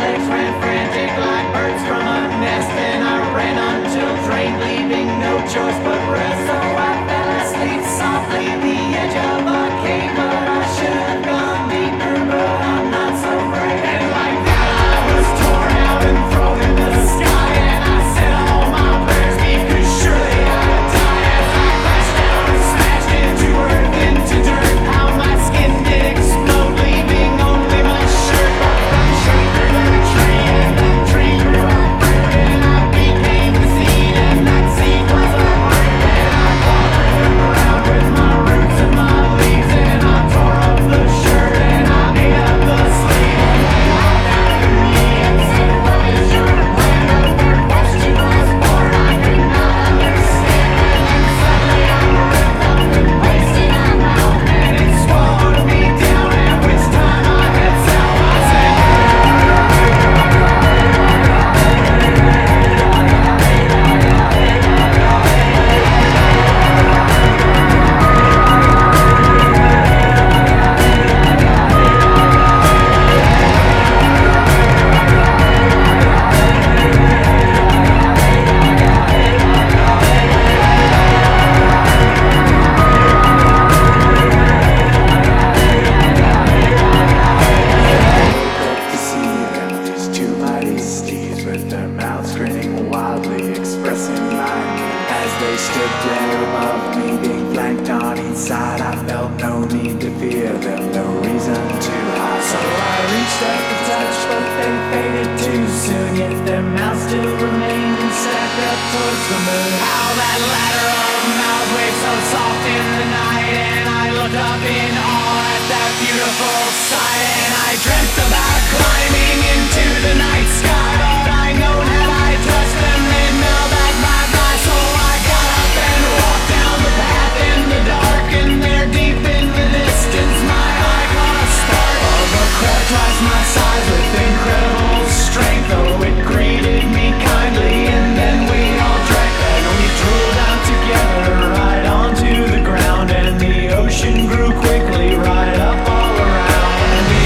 legs ran frantic like birds from a nest, and I ran until drained, leaving no choice but rest. So I fell asleep softly at the edge of a cave, but I should have gone deeper, but I'm not so brave. And like that I was torn out and thrown in the sky, and I said all my prayers because surely I'd die as I crashed down and smashed into earth, into dirt. How my skin did explode, leaving only my shirt. But I shot through that tree, and that tree grew out fruit, and I became the seed, and that seed was a root. And I walked through the ground with my roots and my leaves, and I tore up the shirt, and I ate up the sleeve. And they laughed at me and said, what is your plan? But their question was born, I could not understand. And then suddenly I ripped up and placed in my mouth, and it swallowed me down, at which time I had south. I said, to see them, these two mighty steeds, with their mouths grinning wildly, expressing mine. As they stood there above me, being flanked on each side, I felt no need to fear them, no reason to hide. So I reached up to touch, but they faded too soon, yet their mouths still remained and stacked up towards the moon. How that ladder of mouth waves so soft in the night, and I looked up in awe at that beautiful sight, and I dreamt about climbing into the night sky, but I know had I touched them, they'd melt back my fly. So I got up and walked down the path in the dark, and there deep in the distance my eye caught a spark of a crab twice my size with incredible strength. Oh, it greeted me kindly, and then we all drank, and we drooled out together right onto the ground, and the ocean grew quickly right up all around, and we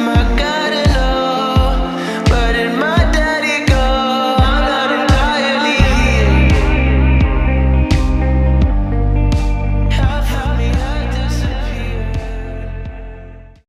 am a